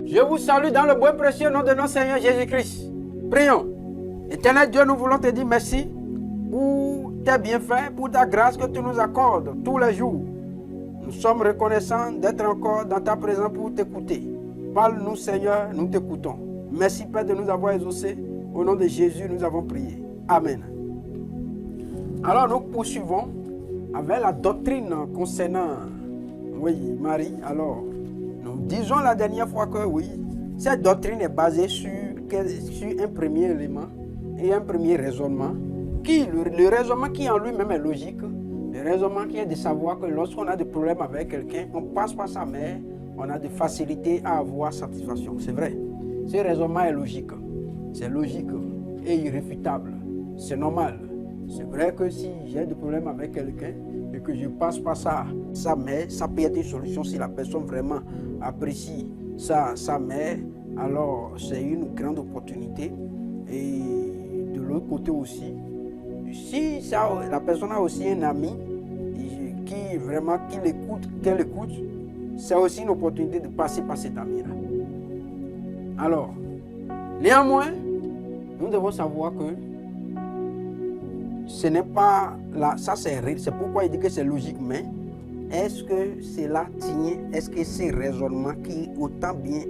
Je vous salue dans le beau et précieux nom de notre Seigneur Jésus-Christ. Prions. Éternel Dieu, nous voulons te dire merci pour tes bienfaits, pour ta grâce que tu nous accordes tous les jours. Nous sommes reconnaissants d'être encore dans ta présence pour t'écouter. Parle-nous Seigneur, nous t'écoutons. Merci Père de nous avoir exaucés. Au nom de Jésus, nous avons prié. Amen. Alors nous poursuivons avec la doctrine concernant Marie. Alors, nous disons la dernière fois que cette doctrine est basée sur un premier élément et un premier raisonnement. Le raisonnement qui en lui-même est logique. Le raisonnement qui est de savoir que lorsqu'on a des problèmes avec quelqu'un, on passe par sa mère, on a des facilités à avoir satisfaction. C'est vrai. Ce raisonnement est logique. C'est logique et irréfutable. C'est normal. C'est vrai que si j'ai des problèmes avec quelqu'un et que je passe par sa mère, ça peut être une solution si la personne vraiment apprécie sa mère. Alors c'est une grande opportunité. Et de l'autre côté aussi, si la personne a aussi un ami qu'elle écoute, c'est aussi une opportunité de passer par cet ami-là. Alors, néanmoins, nous devons savoir que ce n'est pas là, ça c'est pourquoi il dit que c'est logique, mais est-ce que cela tient, est-ce que ces raisonnements qui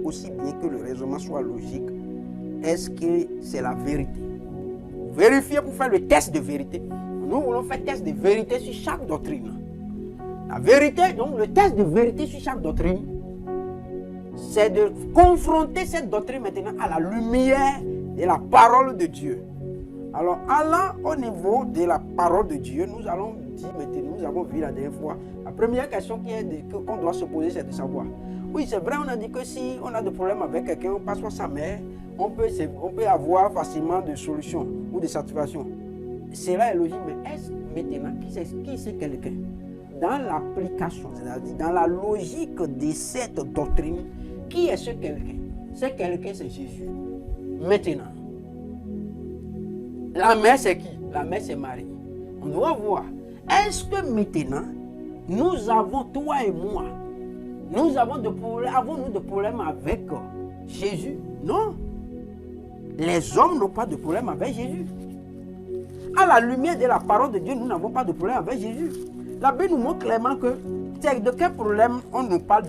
aussi bien que le raisonnement soit logique, est-ce que c'est la vérité? Vérifier pour faire le test de vérité. Nous voulons faire test de vérité sur chaque doctrine. La vérité, donc le test de vérité sur chaque doctrine, c'est de confronter cette doctrine maintenant à la lumière de la parole de Dieu. Alors, allant au niveau de la parole de Dieu, nous allons dire maintenant, nous avons vu la dernière fois, la première question qu'on doit se poser, c'est de savoir. Oui, c'est vrai, on a dit que si on a des problèmes avec quelqu'un, on passe par sa mère, on peut avoir facilement des solutions ou des satisfactions. Cela est logique, mais est-ce maintenant, qui c'est quelqu'un? Dans l'application, c'est-à-dire dans la logique de cette doctrine, qui est ce quelqu'un? Ce quelqu'un, c'est Jésus. Maintenant, la mère, c'est qui? La mère, c'est Marie. On doit voir. Est-ce que maintenant, nous avons, toi et moi, avons-nous des problèmes avec Jésus? Non. Les hommes n'ont pas de problème avec Jésus. À la lumière de la parole de Dieu, nous n'avons pas de problème avec Jésus. La Bible nous montre clairement que de quel problème on nous parle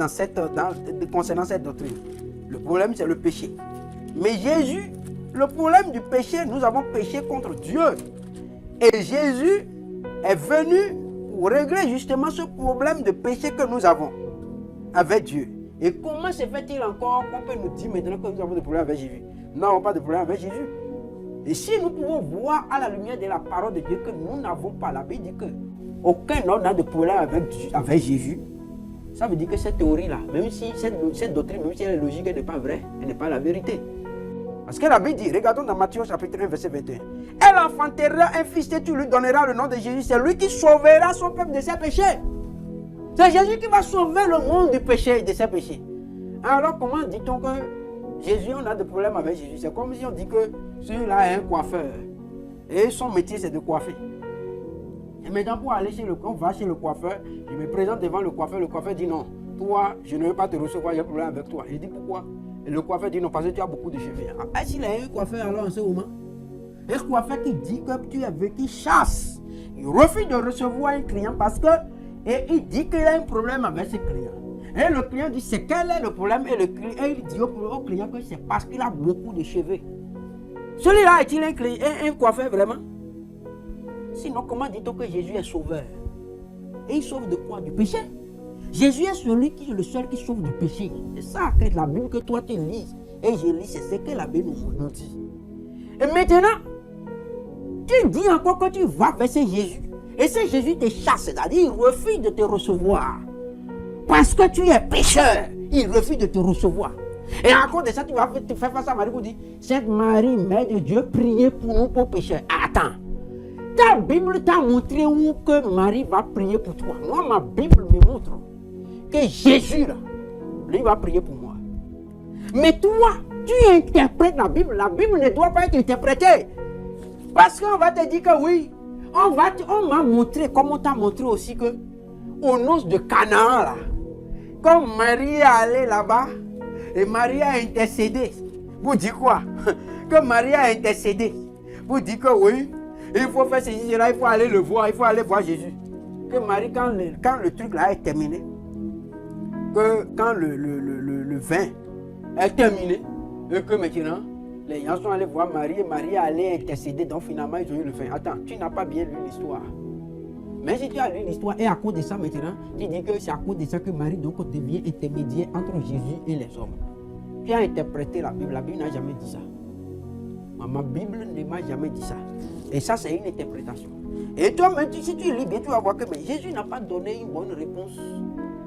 concernant cette doctrine. Le problème, c'est le péché. Mais Jésus, le problème du péché, nous avons péché contre Dieu. Et Jésus est venu pour régler justement ce problème de péché que nous avons avec Dieu. Et comment se fait-il encore qu'on peut nous dire maintenant que nous avons des problèmes avec Jésus? Nous n'avons pas de problème avec Jésus. Et si nous pouvons voir à la lumière de la parole de Dieu que nous n'avons pas, la Bible dit que aucun homme n'a de problème avec Jésus, ça veut dire que cette théorie-là, même si cette doctrine, même si elle est logique, elle n'est pas vraie, elle n'est pas la vérité. Parce que la Bible dit, regardons dans Matthieu chapitre 1, verset 21. Elle enfantera un fils et tu lui donneras le nom de Jésus. C'est lui qui sauvera son peuple de ses péchés. C'est Jésus qui va sauver le monde du péché et de ses péchés. Alors comment dit-on que Jésus, on a des problèmes avec Jésus? C'est comme si on dit que celui-là est un coiffeur. Et son métier, c'est de coiffer. Et maintenant, pour aller on va chez le coiffeur, je me présente devant le coiffeur dit non, toi, je ne veux pas te recevoir, j'ai un problème avec toi. Je dis pourquoi? Et le coiffeur dit non, parce que tu as beaucoup de cheveux. Ah, s'il est un coiffeur alors en ce moment, un coiffeur qui dit que tu es vécu, qui chasse, il refuse de recevoir un client parce que, et il dit qu'il a un problème avec ce client. Et le client dit c'est quel est le problème? Et il dit au client que c'est parce qu'il a beaucoup de cheveux. Celui-là est-il un coiffeur vraiment? Sinon, comment dit-on que Jésus est sauveur? Et il sauve de quoi? Du péché. Jésus est celui qui est le seul qui sauve du péché. C'est ça que la Bible que toi tu lis. Et je lis, c'est ce que la Bible nous dit. Et maintenant, tu dis encore que tu vas vers ce Jésus. Et ce Jésus te chasse, c'est-à-dire il refuse de te recevoir. Parce que tu es pécheur, il refuse de te recevoir. Et à cause de ça, tu vas te faire face à Marie pour dire, Sainte Marie, Mère de Dieu, priez pour nous pauvres pécheurs. Attends. Ta Bible t'a montré où que Marie va prier pour toi. Moi, ma Bible me montre que Jésus, là, lui va prier pour moi. Mais toi, tu interprètes la Bible. La Bible ne doit pas être interprétée. Parce qu'on va te dire que oui, on m'a montré, comme on t'a montré aussi que, aux noces de Canaan, là, quand Marie est allée là-bas, Et Marie a intercédé. Vous dites quoi? Que Marie a intercédé. Vous dites que oui, il faut faire ceci, cela, il faut aller le voir, il faut aller voir Jésus. Que Marie, quand le truc là est terminé, quand le vin est terminé, et que maintenant, les gens sont allés voir Marie et Marie est allée intercéder, donc finalement ils ont eu le vin. Attends, tu n'as pas bien lu l'histoire. Mais si tu as lu l'histoire et à cause de ça maintenant, tu dis que c'est à cause de ça que Marie donc devient intermédiaire entre Jésus et les hommes. Tu as interprété la Bible n'a jamais dit ça. Ma Bible ne m'a jamais dit ça. Et ça c'est une interprétation. Et toi, même si tu lis bien, tu vas voir que mais Jésus n'a pas donné une bonne réponse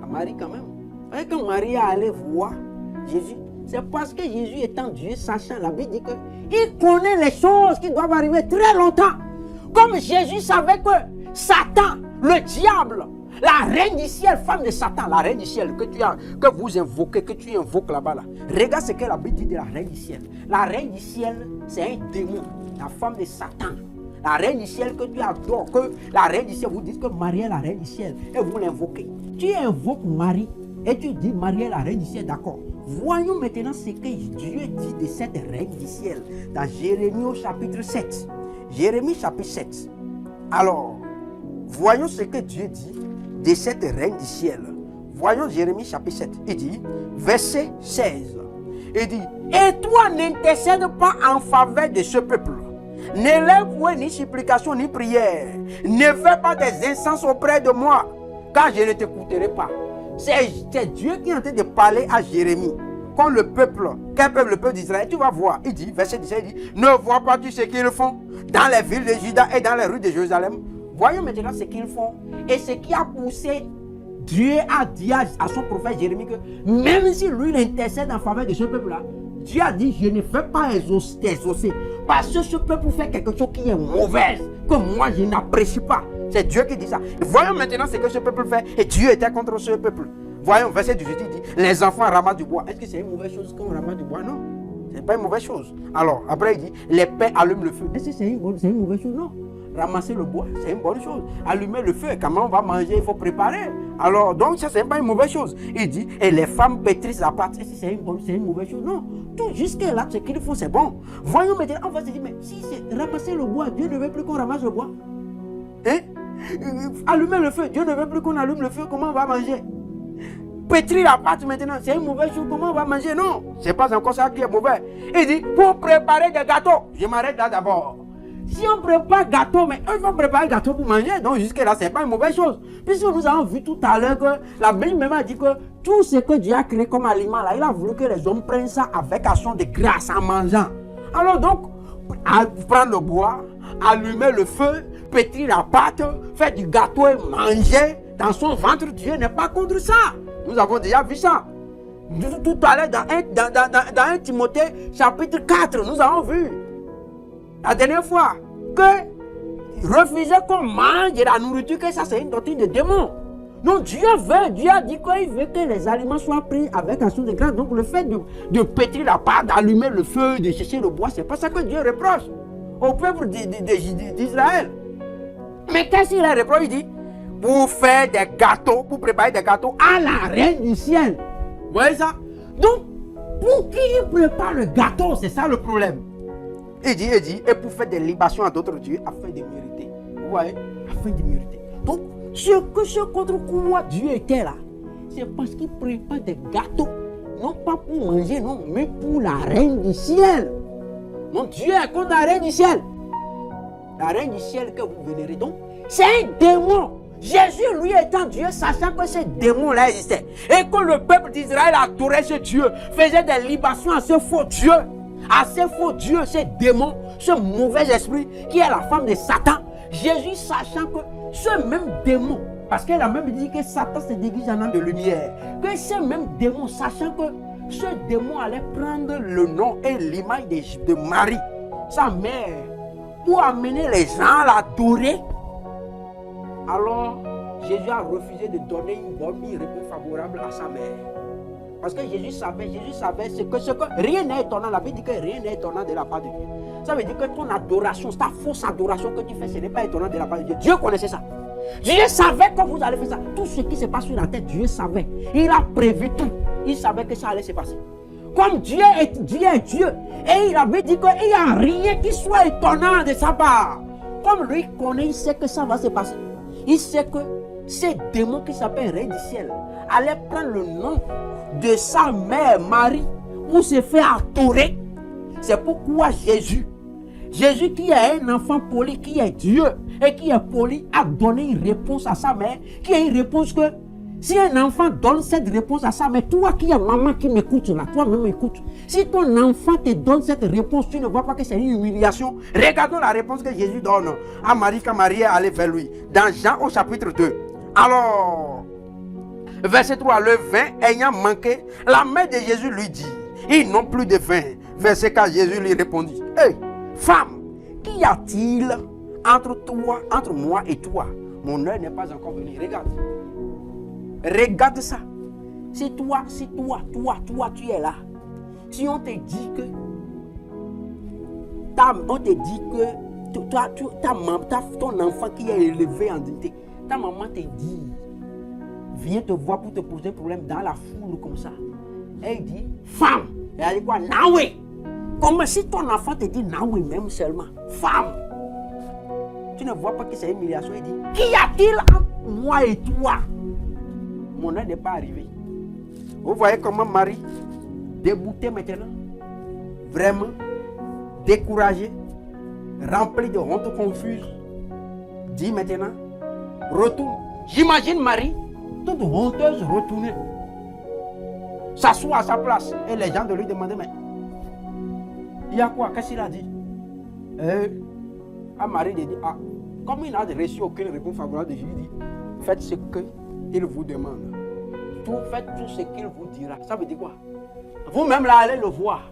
à Marie quand même. Et quand Marie est allée voir Jésus, c'est parce que Jésus étant Dieu, sachant, la Bible dit qu'il connaît les choses qui doivent arriver très longtemps. Comme Jésus savait que Satan, le diable, la reine du ciel, femme de Satan, la reine du ciel que vous invoquez, que tu invoques là-bas. Là. Regarde ce que la Bible dit de la reine du ciel. La reine du ciel, c'est un démon, la femme de Satan. La reine du ciel que tu adores, que la reine du ciel, vous dites que Marie est la reine du ciel et vous l'invoquez. Tu invoques Marie et tu dis Marie est la reine du ciel, d'accord. Voyons maintenant ce que Dieu dit de cette reine du ciel dans Jérémie au chapitre 7. Jérémie chapitre 7. Alors, voyons ce que Dieu dit de cette reine du ciel. Voyons Jérémie chapitre 7. Il dit, verset 16. Il dit, et toi n'intercède pas en faveur de ce peuple. N'élève ni supplication ni prière. Ne fais pas des incenses auprès de moi, car je ne t'écouterai pas. C'est Dieu qui est en train de parler à Jérémie. Quand le peuple, quel peuple, le peuple d'Israël, tu vas vois, il dit, verset 17, il dit, ne vois pas tu ce qu'ils font dans les villes de Juda et dans les rues de Jérusalem. Voyons maintenant ce qu'ils font et ce qui a poussé Dieu à dire à son prophète Jérémie que même si lui il intercède en faveur de ce peuple-là, Dieu a dit, je ne fais pas exaucer parce que ce peuple fait quelque chose qui est mauvais, que moi je n'apprécie pas. C'est Dieu qui dit ça. Voyons maintenant ce que ce peuple fait et Dieu était contre ce peuple. Voyons, verset 18, il dit, les enfants ramassent du bois. Est-ce que c'est une mauvaise chose qu'on ramasse du bois? Non, ce n'est pas une mauvaise chose. Alors, après il dit, les pères allument le feu. Est-ce que c'est une mauvaise chose? Non. Ramasser le bois, c'est une bonne chose. Allumer le feu, comment on va manger, il faut préparer. Alors, donc ça, c'est pas une mauvaise chose. Il dit, et les femmes pétrissent la pâte. Est-ce que c'est une mauvaise chose? Non. Tout jusque-là, ce qu'ils font, c'est bon. Voyons maintenant, on va se dire, mais si c'est ramasser le bois, Dieu ne veut plus qu'on ramasse le bois. Hein? Allumer le feu, Dieu ne veut plus qu'on allume le feu, comment on va manger? Pétrir la pâte maintenant, c'est une mauvaise chose, comment on va manger? Non, c'est pas encore ça qui est mauvais. Il dit, pour préparer des gâteaux, je m'arrête là d'abord. Si on prépare gâteau, mais eux vont préparer gâteau pour manger, donc jusque-là, ce n'est pas une mauvaise chose. Puisque nous avons vu tout à l'heure que la Bible même a dit que tout ce que Dieu a créé comme aliment, là, il a voulu que les hommes prennent ça avec action de grâce en mangeant. Alors donc, prendre le bois, allumer le feu, pétrir la pâte, faire du gâteau et manger dans son ventre, Dieu n'est pas contre ça. Nous avons déjà vu ça. Tout à l'heure, dans 1 Timothée, chapitre 4, nous avons vu. La dernière fois, que refuser qu'on mange de la nourriture, que ça c'est une doctrine de démon. Donc Dieu a dit qu'il veut que les aliments soient pris avec action de grâce. Donc le fait de pétrir la pâte, d'allumer le feu, de chercher le bois, c'est pas ça que Dieu reproche au peuple d'Israël. Mais qu'est-ce qu'il reproche? Il dit, pour faire des gâteaux, pour préparer des gâteaux à la reine du ciel. Vous voyez ça? Donc, pour qui il prépare le gâteau, c'est ça le problème. Il dit, et pour faire des libations à d'autres dieux, afin de mériter. Vous voyez? Afin de mériter. Donc, ce contre quoi Dieu était là, c'est parce qu'il prépare des gâteaux, non pas pour manger, non, mais pour la reine du ciel. Donc, Dieu est contre la reine du ciel. La reine du ciel que vous vénérez, donc, c'est un démon. Jésus, lui étant Dieu, sachant que ce démon-là existait, et que le peuple d'Israël adorait ce Dieu, faisait des libations à ce faux Dieu. À ce faux Dieu, ce démon, ce mauvais esprit qui est la femme de Satan, Jésus sachant que ce même démon, parce qu'elle a même dit que Satan se déguise en homme de lumière, que ce même démon, sachant que ce démon allait prendre le nom et l'image de Marie, sa mère, pour amener les gens à l'adorer, alors Jésus a refusé de donner une réponse favorable à sa mère. Parce que Jésus savait ce que rien n'est étonnant. La Bible dit que rien n'est étonnant de la part de Dieu. Ça veut dire que ton adoration, ta fausse adoration que tu fais, ce n'est pas étonnant de la part de Dieu. Dieu connaissait ça. Dieu savait que vous allez faire ça. Tout ce qui se passe sur la terre, Dieu savait. Il a prévu tout. Il savait que ça allait se passer. Comme Dieu est Dieu. Et il avait dit qu'il n'y a rien qui soit étonnant de sa part. Comme lui connaît, il sait que ça va se passer. Il sait que ces démons qui s'appellent Reine du ciel allaient prendre le nom de sa mère Marie pour se faire adorer. C'est pourquoi Jésus qui est un enfant poli, qui est Dieu et qui est poli, a donné une réponse à sa mère, qui est une réponse que si un enfant donne cette réponse à sa mère, toi qui es maman qui m'écoute là, toi-même écoute. Si ton enfant te donne cette réponse, tu ne vois pas que c'est une humiliation. Regardons la réponse que Jésus donne à Marie quand Marie est allée vers lui. Dans Jean au chapitre 2. Alors, verset 3, le vin ayant manqué, la mère de Jésus lui dit, ils n'ont plus de vin. Verset 4, Jésus lui répondit, hey, femme, qu'y a-t-il entre moi et toi? Mon heure n'est pas encore venue. Regarde ça. Si toi, tu es là. Si on te dit que ton enfant qui est élevé en dignité, ta maman te dit, viens te voir pour te poser problème dans la foule comme ça. Elle dit, femme. Elle dit quoi? Naoué. Comme si ton enfant te dit Naoué même seulement. Femme. Tu ne vois pas que c'est une humiliation. Il dit, qu'y a-t-il entre moi et toi? Mon heure n'est pas arrivé. Vous voyez comment Marie, déboutée maintenant, vraiment découragée, remplie de honte confuse, dit maintenant, retourne. J'imagine Marie, toute honteuse, retourner, s'assoit à sa place. Et les gens de lui demandaient, mais il y a quoi? Qu'est-ce qu'il a dit? À Marie de dire, comme il n'a reçu aucune réponse favorable de Jésus, il dit, faites ce qu'il vous demande. Faites tout ce qu'il vous dira. Ça veut dire quoi? Vous-même là, allez le voir.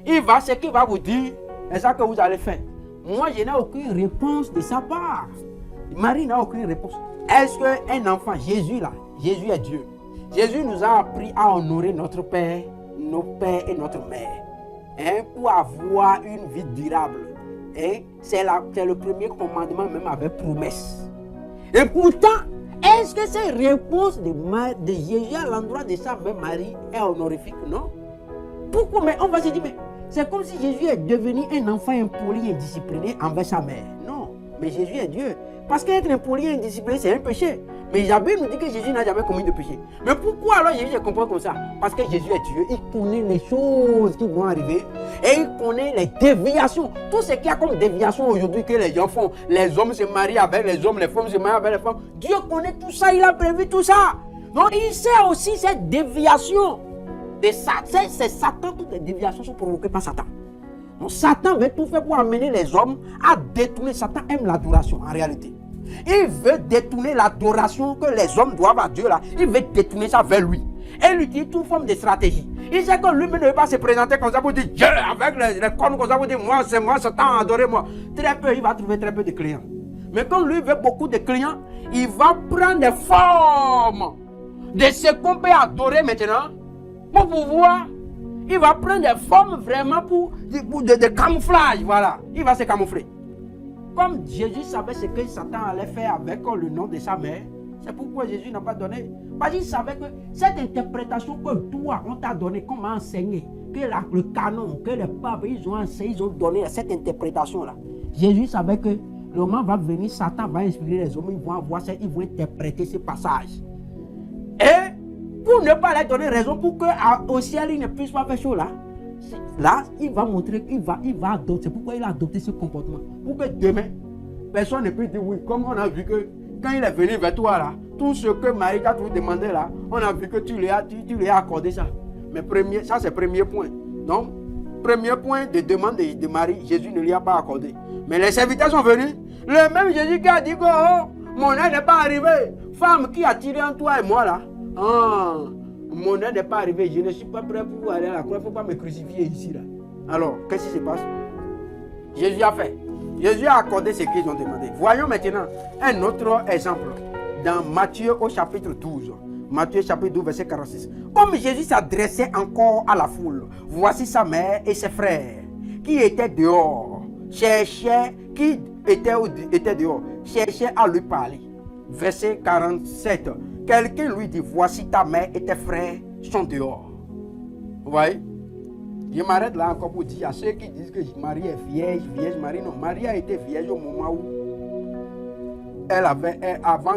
Ce qu'il va vous dire, c'est ça que vous allez faire. Moi, je n'ai aucune réponse de sa part. Marie n'a aucune réponse. Est-ce qu'un enfant, Jésus là, Jésus est Dieu. Jésus nous a appris à honorer notre Père, nos pères et notre mère. Pour avoir une vie durable. C'est le premier commandement même avec promesse. Et pourtant, est-ce que cette réponse de Jésus à l'endroit de sa mère Marie est honorifique? Non. Pourquoi? Mais on va se dire, mais c'est comme si Jésus est devenu un enfant impoli et indiscipliné envers sa mère. Non, mais Jésus est Dieu. Parce qu'être impoli et indiscipliné, c'est un péché. Mais la Bible nous dit que Jésus n'a jamais commis de péché. Mais pourquoi alors Jésus se comprend comme ça? Parce que Jésus est Dieu. Il connaît les choses qui vont arriver. Et il connaît les déviations. Tout ce qu'il y a comme déviation aujourd'hui que les gens font. Les hommes se marient avec les hommes, les femmes se marient avec les femmes. Dieu connaît tout ça, il a prévu tout ça. Donc il sait aussi cette déviation. C'est Satan, toutes les déviations sont provoquées par Satan. Donc Satan veut tout faire pour amener les hommes à détourner. Satan aime l'adoration en réalité. Il veut détourner l'adoration que les hommes doivent à Dieu là. Il veut détourner ça vers lui. Et il utilise toute forme de stratégie. Il sait que lui-même ne veut pas se présenter comme ça pour dire Dieu avec les cornes comme ça pour dire moi c'est moi, Satan, adorez-moi. Très peu, il va trouver très peu de clients. Mais quand lui veut beaucoup de clients, il va prendre des formes de ce qu'on peut adorer maintenant pour pouvoir. Il va prendre des formes vraiment de camouflage. Voilà, il va se camoufler. Comme Jésus savait ce que Satan allait faire avec le nom de sa mère, c'est pourquoi Jésus n'a pas donné. Parce qu'il savait que cette interprétation que toi, on t'a donné, qu'on m'a enseigné, que le canon, que les papes, ils ont enseigné, ils ont donné cette interprétation-là. Jésus savait que le moment va venir, Satan va inspirer les hommes, ils vont voir ça, ils vont interpréter ce passage. Et pour ne pas leur donner raison, pour qu'au ciel, ils ne puissent pas faire chaud là. Là, il va montrer qu'il va adopter. C'est pourquoi il a adopté ce comportement. Pour que demain, personne ne puisse dire oui. Comme on a vu que quand il est venu vers toi là, tout ce que Marie t'a tout demandé là, on a vu que tu lui as accordé ça. Mais ça c'est le premier point. Donc, premier point de demande de Marie, Jésus ne lui a pas accordé. Mais les serviteurs sont venus. Le même Jésus qui a dit que mon heure n'est pas arrivé. Femme qui a tiré en toi et moi là. Mon heure n'est pas arrivé, je ne suis pas prêt pour aller à la croix, il ne faut pas me crucifier ici là. Alors, qu'est-ce qui se passe? Jésus a fait. Jésus a accordé ce qu'ils ont demandé. Voyons maintenant un autre exemple dans Matthieu au chapitre 12. Matthieu chapitre 12 verset 46. Comme Jésus s'adressait encore à la foule, voici sa mère et ses frères qui étaient dehors, cherchaient à lui parler. Verset 47. Quelqu'un lui dit, voici ta mère et tes frères sont dehors. Vous voyez? Je m'arrête là encore pour dire à ceux qui disent que Marie est vierge, Marie non. Marie a été vierge au moment où elle avait, avant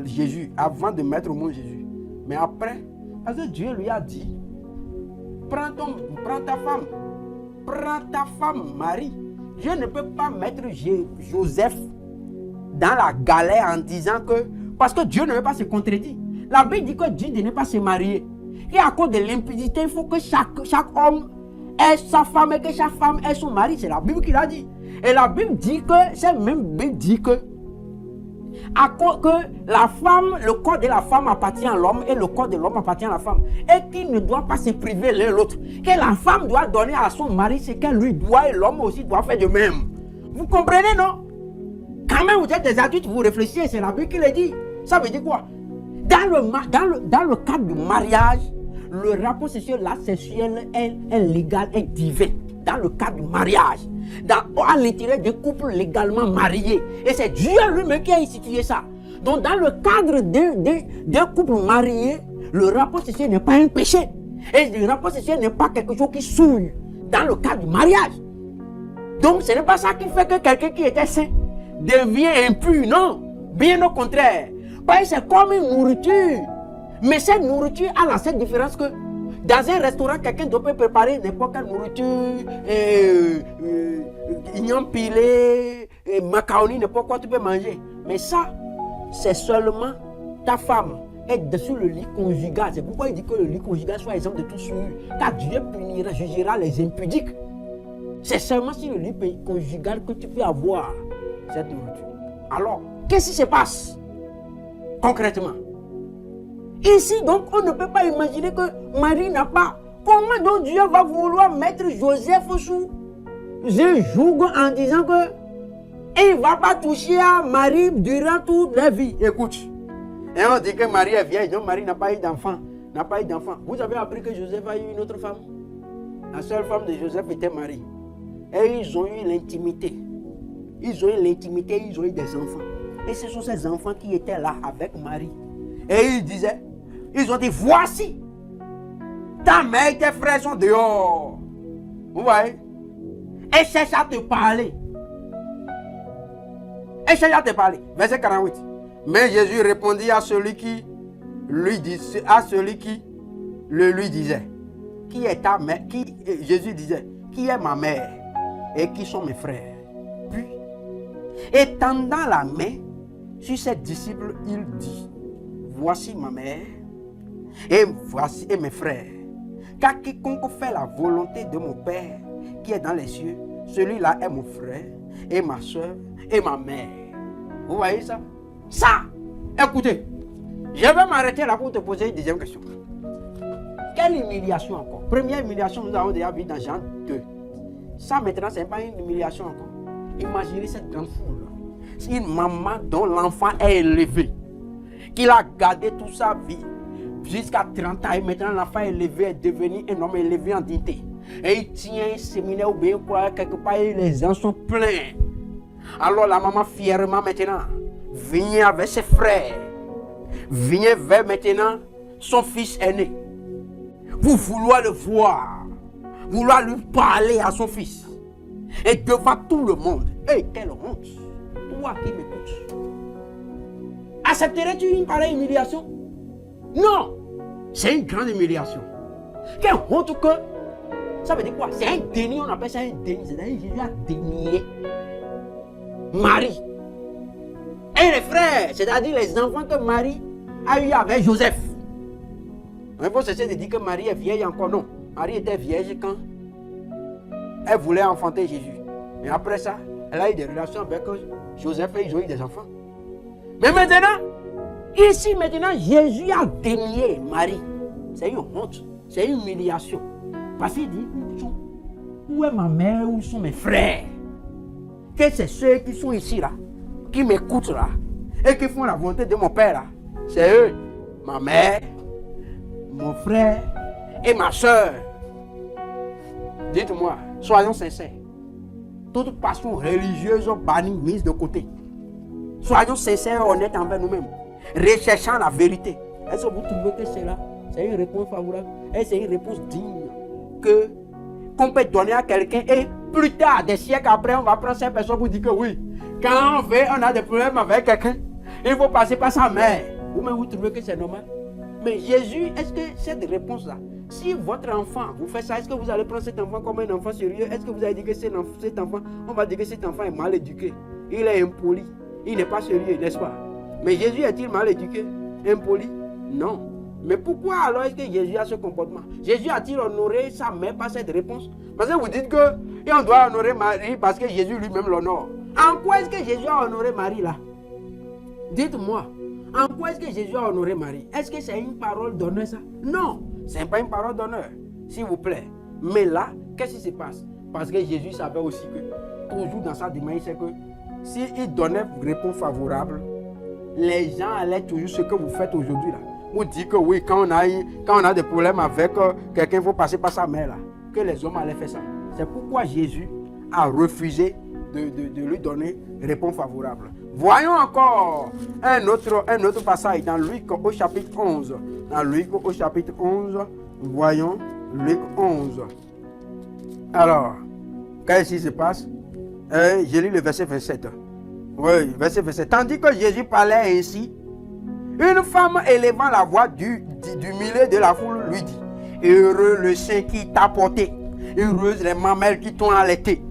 Jésus, avant de mettre au monde Jésus. Mais après, parce que Dieu lui a dit, prends ta femme Marie. Dieu ne peut pas mettre Joseph dans la galère en disant que, parce que Dieu ne veut pas se contredire. La Bible dit que Dieu ne veut pas se marier. Et à cause de l'impudicité, il faut que chaque homme ait sa femme et que chaque femme ait son mari. C'est la Bible qui l'a dit. Et la Bible dit que, cette même Bible dit que, à cause que la femme, le corps de la femme appartient à l'homme et le corps de l'homme appartient à la femme. Et qu'il ne doit pas se priver l'un l'autre. Que la femme doit donner à son mari ce qu'elle lui doit et l'homme aussi doit faire de même. Vous comprenez, non? Quand même, vous êtes des adultes, vous réfléchissez, c'est la Bible qui le dit. Ça veut dire quoi? Dans le cadre du mariage, le rapport sexuel est légal, est divin. Dans le cadre du mariage, à l'intérieur des couples légalement mariés. Et c'est Dieu lui-même qui a institué ça. Donc dans le cadre d'un couple marié, le rapport sexuel n'est pas un péché. Et le rapport sexuel n'est pas quelque chose qui souille dans le cadre du mariage. Donc ce n'est pas ça qui fait que quelqu'un qui était sain devient impur, non. Bien au contraire. Parce que c'est comme une nourriture. Mais cette nourriture a cette différence que dans un restaurant, quelqu'un doit préparer n'importe quelle nourriture, ignon pilé, macaroni, n'importe quoi tu peux manger. Mais ça, c'est seulement ta femme est sur le lit conjugal. C'est pourquoi il dit que le lit conjugal soit exemple de tout souillure. Car Dieu punira, jugera les impudiques. C'est seulement sur le lit conjugal que tu peux avoir cette nourriture. Alors, qu'est-ce qui se passe concrètement? Ici, donc, on ne peut pas imaginer que Marie n'a pas. Comment donc Dieu va vouloir mettre Joseph sous un joug en disant que il ne va pas toucher à Marie durant toute la vie? Écoute, et on dit que Marie est vieille, donc Marie n'a pas eu d'enfant. Vous avez appris que Joseph a eu une autre femme? La seule femme de Joseph était Marie. Et ils ont eu l'intimité. Ils ont eu des enfants. Et ce sont ces enfants qui étaient là avec Marie. Et ils ont dit, voici, ta mère et tes frères sont dehors. Vous voyez? Elle cherche à te parler. Verset 48. Mais Jésus répondit à celui qui lui disait, qui est ta mère? Jésus disait, qui est ma mère et qui sont mes frères? Puis, étendant la main sur ses disciples, il dit, voici ma mère et voici mes frères. Car quiconque fait la volonté de mon Père qui est dans les cieux, celui-là est mon frère et ma soeur et ma mère. Vous voyez ça? Ça, écoutez, je vais m'arrêter là pour te poser une deuxième question. Quelle humiliation encore? Première humiliation, nous avons déjà vu dans Jean 2. Ça maintenant, ce n'est pas une humiliation encore. Imaginez cette grande foule. Une maman dont l'enfant est élevé, qu'il a gardé toute sa vie jusqu'à 30 ans et maintenant l'enfant est élevé, est devenu un homme élevé en dignité. Et il tient un séminaire ou bien quoi, quelque part et les gens sont pleins. Alors la maman fièrement maintenant vient avec ses frères, vient vers maintenant son fils aîné. Pour vouloir le voir, vouloir lui parler à son fils. Et devant tout le monde. Hey, quelle honte! Toi qui m'écoutes. Accepterais-tu une pareille humiliation? Non! C'est une grande humiliation. Quelle honte que... Ça veut dire quoi? C'est un déni, on appelle ça un déni. C'est-à-dire que Jésus a dénié Marie. Et les frères, c'est-à-dire les enfants que Marie a eu avec Joseph. Il faut cesser de dire que Marie est vieille encore. Non. Marie était vierge quand elle voulait enfanter Jésus. Mais après ça, elle a eu des relations avec Joseph et ils ont eu des enfants. Mais maintenant, ici maintenant, Jésus a dénié Marie. C'est une honte, c'est une humiliation. Parce qu'il dit, où est ma mère, où sont mes frères? Que c'est ceux qui sont ici là, qui m'écoutent là, et qui font la volonté de mon père là. C'est eux, ma mère, mon frère et ma soeur. Dites-moi, soyons sincères. Toute passion religieuse bannie, mise de côté. Soyons sincères et honnêtes envers nous-mêmes. Recherchant la vérité. Est-ce que vous trouvez que c'est là? C'est une réponse favorable? Et c'est une réponse digne que qu'on peut donner à quelqu'un et plus tard, des siècles après, on va prendre cette personne pour dire que oui, quand on a des problèmes avec quelqu'un, il faut passer par sa mère. Vous-même, vous trouvez que c'est normal? Mais Jésus, est-ce que cette réponse-là, si votre enfant vous fait ça, est-ce que vous allez prendre cet enfant comme un enfant sérieux? Est-ce que vous allez dire que cet enfant, on va dire que cet enfant est mal éduqué, il est impoli, il n'est pas sérieux, n'est-ce pas? Mais Jésus est-il mal éduqué, impoli? Non. Mais pourquoi alors est-ce que Jésus a ce comportement? Jésus a-t-il honoré sa mère par cette réponse? Parce que vous dites qu'on doit honorer Marie parce que Jésus lui-même l'honore. En quoi est-ce que Jésus a honoré Marie là? Dites-moi. En quoi est-ce que Jésus a honoré Marie? Est-ce que c'est une parole d'honneur ça? Non, ce n'est pas une parole d'honneur, s'il vous plaît. Mais là, qu'est-ce qui se passe? Parce que Jésus savait aussi que, toujours dans sa démarche, c'est que s'il donnait une réponse favorable, les gens allaient toujours ce que vous faites aujourd'hui là. Vous dites que oui, quand on a des problèmes avec quelqu'un, il faut passer par sa mère là. Que les hommes allaient faire ça. C'est pourquoi Jésus a refusé de lui donner une réponse favorable. Voyons encore un autre passage dans Luc au chapitre 11. Dans Luc au chapitre 11, voyons Luc 11. Alors, qu'est-ce qui se passe? Je lis le verset 27. Oui, verset 27. Tandis que Jésus parlait ainsi, une femme élevant la voix du milieu de la foule lui dit: heureux le sein qui t'a porté, heureuse les mamelles qui t'ont allaité.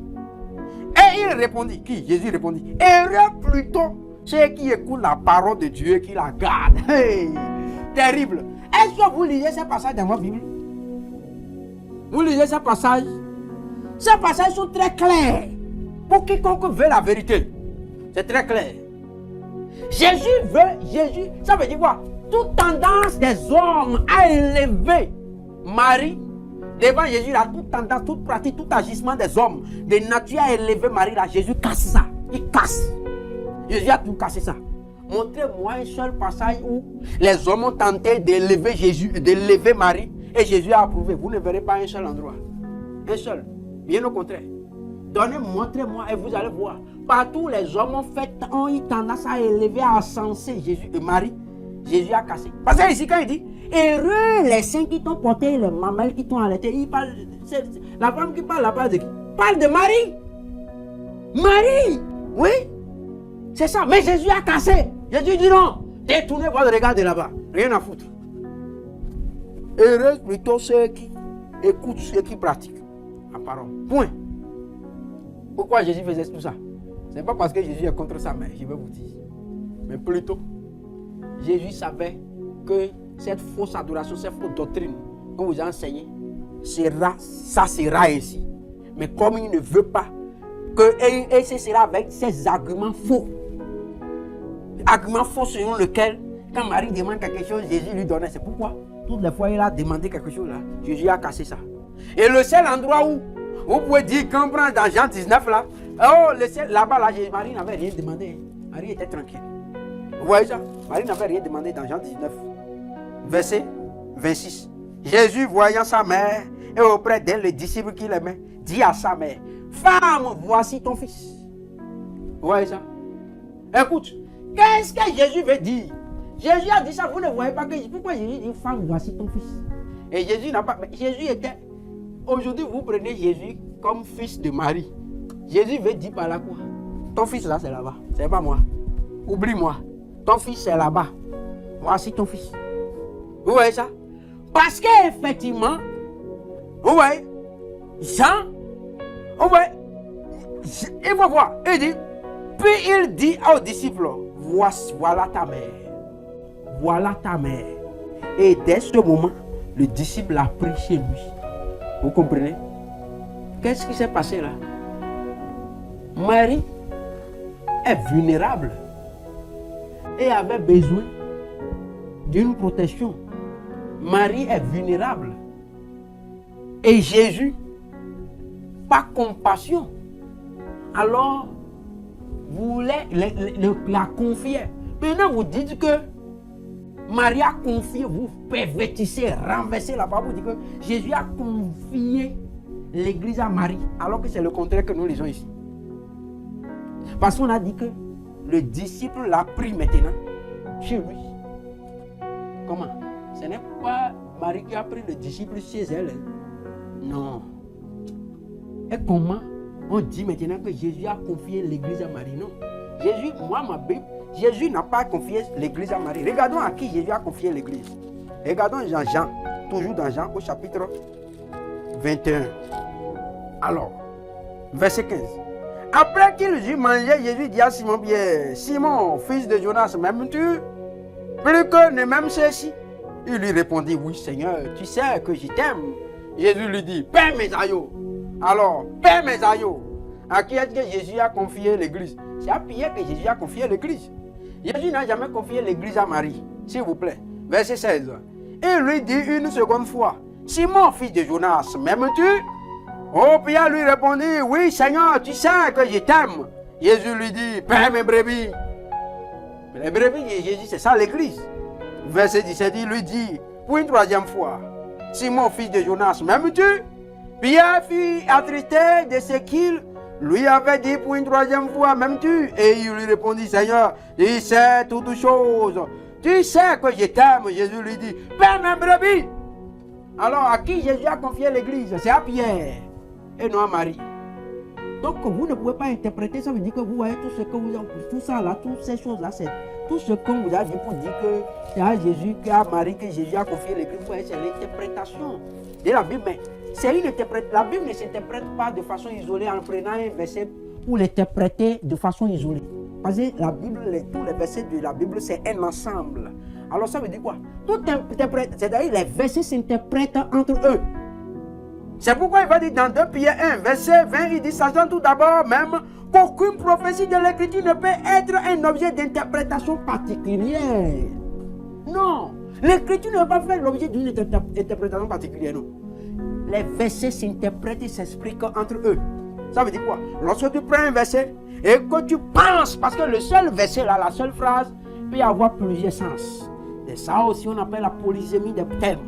Et il répondit, Jésus répondit: heureux plutôt ceux qui écoutent la parole de Dieu et qui la gardent. Hey, terrible. Est-ce que vous lisez ce passage dans votre Bible? Vous lisez ce passage? Ces passages sont très clairs. Pour quiconque veut la vérité. C'est très clair. Jésus, ça veut dire quoi? Toute tendance des hommes à élever Marie devant Jésus, là, toute tendance, toute pratique, tout agissement des hommes de nature à élever Marie, là, Jésus casse ça. Il casse. Jésus a tout cassé ça. Montrez-moi un seul passage où les hommes ont tenté d'élever Jésus, d'élever Marie, et Jésus a approuvé. Vous ne verrez pas un seul endroit. Un seul. Bien au contraire. Montrez-moi et vous allez voir. Partout les hommes ont eu tendance à élever, à encenser Jésus et Marie. Jésus a cassé. Parce que ici, quand il dit heureux les seins qui t'ont porté, les mamelles qui t'ont allaité, il parle. La femme qui parle, la parle de qui? Parle de Marie. Marie. Oui. C'est ça. Mais Jésus a cassé. Jésus dit non. Détournez votre regard de là-bas. Rien à foutre. Heureux plutôt ceux qui écoutent, ceux qui pratiquent la parole. Point. Pourquoi Jésus faisait tout ça? Ce n'est pas parce que Jésus est contre sa mère, je vais vous dire. Mais plutôt, Jésus savait que cette fausse adoration, cette fausse doctrine qu'on vous a enseignée, ça sera ainsi. Mais comme il ne veut pas et ce sera avec ces arguments faux. Arguments faux selon lesquels, quand Marie demande quelque chose, Jésus lui donnait. C'est pourquoi, toutes les fois il a demandé quelque chose là, Jésus a cassé ça. Et le seul endroit où vous pouvez dire qu'on prend dans Jean 19 là, oh, là-bas, là, Marie n'avait rien demandé. Marie était tranquille. Vous voyez ça? Marie n'avait rien demandé dans Jean 19. Verset 26. Jésus, voyant sa mère et auprès d'elle le disciple qu'il aimait, dit à sa mère: femme, voici ton fils. Vous voyez ça? Écoute, qu'est-ce que Jésus veut dire? Jésus a dit ça, vous ne voyez pas que. Pourquoi Jésus dit femme, voici ton fils? Et Jésus n'a pas. Jésus était. Aujourd'hui, vous prenez Jésus comme fils de Marie. Jésus veut dire par là quoi? Ton fils là, c'est là-bas. C'est pas moi. Oublie-moi. Ton fils, c'est là-bas. Voici ton fils. Vous voyez ça? Parce qu'effectivement, vous voyez, Jean, vous voyez, il faut voir. Il dit, puis il dit aux disciples: voilà ta mère. Voilà ta mère. Et dès ce moment, le disciple a pris chez lui. Vous comprenez? Qu'est-ce qui s'est passé là? Marie est vulnérable et avait besoin d'une protection. Marie est vulnérable. Et Jésus, par compassion, alors voulait la confier. Maintenant, vous dites que Marie a confié, vous pervertissez, renversez la parole, vous dites que Jésus a confié l'église à Marie, alors que c'est le contraire que nous lisons ici. Parce qu'on a dit que le disciple l'a pris maintenant chez lui. Comment? Ce n'est pas Marie qui a pris le disciple chez elle. Non. Et comment on dit maintenant que Jésus a confié l'église à Marie? Non. Jésus, moi, ma Bible, Jésus n'a pas confié l'église à Marie. Regardons à qui Jésus a confié l'église. Regardons Jean, toujours dans Jean, au chapitre 21. Alors, verset 15. Après qu'il eut mangé, Jésus dit à Simon-Pierre, Simon, fils de Jonas, m'aimes-tu plus que ne m'aimes ceci? Il lui répondit, oui Seigneur, tu sais que je t'aime. Jésus lui dit, paie mes agneaux. Alors, paie mes agneaux. À qui est-ce que Jésus a confié l'église? C'est à Pierre que Jésus a confié l'église. Jésus n'a jamais confié l'église à Marie, s'il vous plaît. Verset 16. Il lui dit une seconde fois, Simon, fils de Jonas, m'aimes-tu? Oh, Pierre lui répondit, oui Seigneur, tu sais que je t'aime. Jésus lui dit, paie mes brebis. Les brebis de Jésus, c'est ça l'église. Verset 17, il lui dit, pour une troisième fois, Simon, fils de Jonas, m'aimes-tu? Pierre fut attristé de ce qu'il lui avait dit pour une troisième fois, m'aimes-tu? Et il lui répondit, Seigneur, tu sais toutes choses. Tu sais que je t'aime. Jésus lui dit, paie mes brebis. Alors, à qui Jésus a confié l'église? C'est à Pierre et non à Marie. Donc, vous ne pouvez pas interpréter, ça veut dire que vous voyez tout ce que vous avez, tout ça là, toutes ces choses-là, c'est tout ce qu'on vous a dit pour dire que c'est à Jésus, qu'à Marie, que Jésus a confié l'église. Vous voyez, c'est l'interprétation de la Bible. Mais c'est une interprétation. La Bible ne s'interprète pas de façon isolée en prenant un verset pour l'interpréter de façon isolée. Parce que la Bible, tous les versets de la Bible, c'est un ensemble. Alors ça veut dire quoi? Tout interprète, c'est-à-dire les versets s'interprètent entre eux. C'est pourquoi il va dire dans 2 Pierre 1, verset 20, il dit, sachant tout d'abord même qu'aucune prophétie de l'Écriture ne peut être un objet d'interprétation particulière. Non, l'Écriture ne va pas faire l'objet d'une interprétation particulière, non. Les versets s'interprètent et s'expliquent entre eux. Ça veut dire quoi? Lorsque tu prends un verset et que tu penses, parce que le seul verset là, la seule phrase, peut avoir plusieurs sens. Et ça aussi on appelle la polysémie des termes.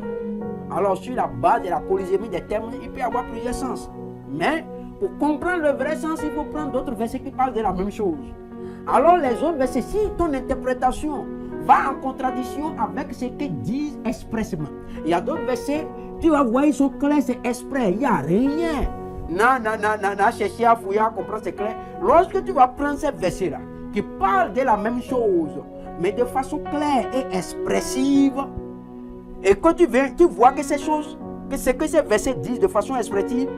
Alors sur la base de la polysémie des termes, il peut y avoir plusieurs sens. Mais pour comprendre le vrai sens, il faut prendre d'autres versets qui parlent de la même chose. Alors les autres versets, si ton interprétation va en contradiction avec ce qu'ils disent expressément. Il y a d'autres versets, tu vas voir, ils sont clairs, c'est exprès, il n'y a rien. Non, chercher à fouiller, à comprendre, c'est clair. Lorsque tu vas prendre ces versets-là, qui parlent de la même chose, mais de façon claire et expressive, et que tu vois que ces choses, que ce que ces versets disent de façon expressive,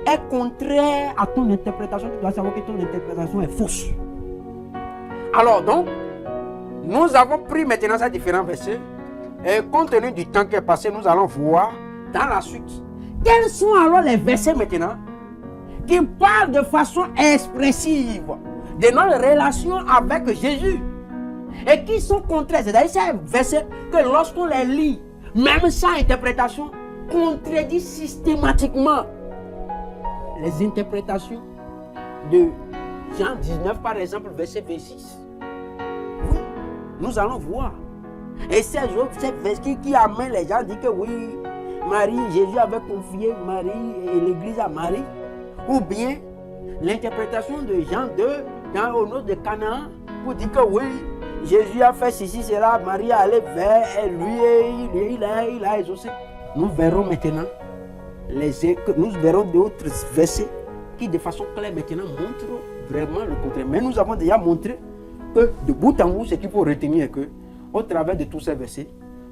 est contraire à ton interprétation, tu dois savoir que ton interprétation est fausse. Alors donc, nous avons pris maintenant ces différents versets, et compte tenu du temps qui est passé, nous allons voir dans la suite. Quels sont alors les versets maintenant qui parlent de façon expressive de notre relation avec Jésus et qui sont contraires? C'est-à-dire ces versets que lorsqu'on les lit, même sans interprétation, contredit systématiquement les interprétations de Jean 19, par exemple, verset 26. Oui, nous allons voir. Et ces versets qui amènent les gens à dire que oui, Marie, Jésus avait confié Marie et l'église à Marie. Ou bien l'interprétation de Jean 2 au nom de Canaan pour dire que oui, Jésus a fait ceci, cela, Marie est allée vers lui et il a exaucé. Nous verrons maintenant nous verrons d'autres versets qui de façon claire maintenant montrent vraiment le contraire. Mais nous avons déjà montré que de bout en bout, ce qu'il faut retenir est que au travers de tous ces versets,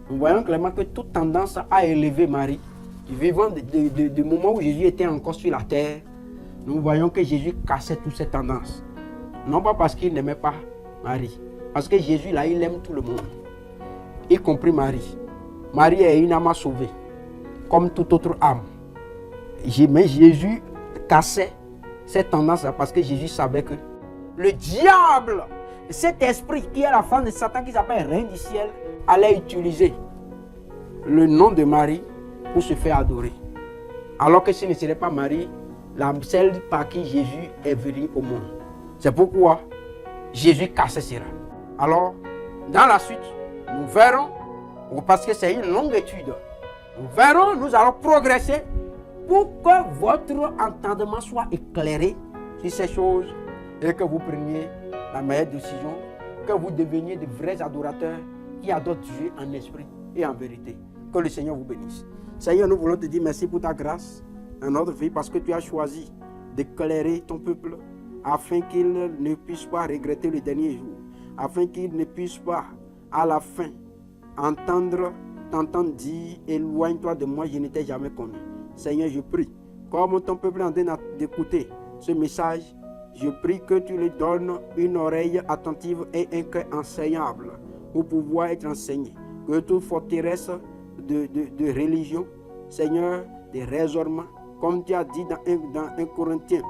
nous voyons clairement que toute tendance à élever Marie, vivant du moment où Jésus était encore sur la terre, nous voyons que Jésus cassait toutes ces tendances. Non pas parce qu'il n'aimait pas Marie, parce que Jésus là, il aime tout le monde, y compris Marie. Marie est une âme sauvée, comme toute autre âme. Mais Jésus cassait cette tendance-là parce que Jésus savait que le diable, cet esprit qui est la femme de Satan, qui s'appelle Reine du ciel, allait utiliser le nom de Marie pour se faire adorer. Alors que ce ne serait pas Marie, celle par qui Jésus est venu au monde. C'est pourquoi Jésus cassait cela. Alors, dans la suite, nous verrons, parce que c'est une longue étude, nous verrons, nous allons progresser pour que votre entendement soit éclairé sur ces choses et que vous preniez la meilleure décision, que vous deveniez de vrais adorateurs qui adorent Dieu en esprit et en vérité. Que le Seigneur vous bénisse. Seigneur, nous voulons te dire merci pour ta grâce dans notre vie parce que tu as choisi d'éclairer ton peuple, afin qu'il ne puisse pas regretter le dernier jour, afin qu'il ne puisse pas, à la fin, t'entendre dire, éloigne-toi de moi, je ne t'ai jamais connu. Seigneur, je prie, comme ton peuple est en train d'écouter ce message, je prie que tu lui donnes une oreille attentive et un cœur enseignable pour pouvoir être enseigné. Que toute forteresse de religion, Seigneur, de raisonnement, comme tu as dit dans 1 Corinthiens,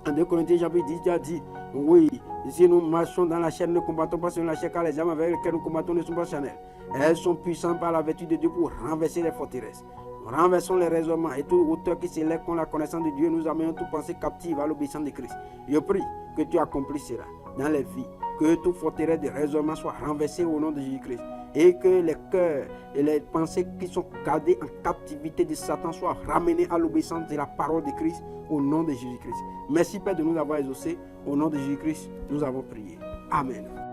en 2 Corinthiens chapitre 10, tu as dit, oui, si nous marchons dans la chair, ne combattons pas sur la chair, car les armes avec lesquelles nous combattons ne sont pas charnelles. Elles sont puissantes par la vertu de Dieu pour renverser les forteresses. Renversons les raisonnements et tout auteur qui s'élève contre la connaissance de Dieu, nous amenons toute pensée captive à l'obéissance de Christ. Je prie que tu accomplisses cela dans les vies, que toute forteresse de raisonnement soit renversée au nom de Jésus-Christ et que les cœurs et les pensées qui sont gardées en captivité de Satan soient ramenées à l'obéissance de la parole de Christ au nom de Jésus-Christ. Merci Père de nous avoir exaucés. Au nom de Jésus-Christ, nous avons prié. Amen.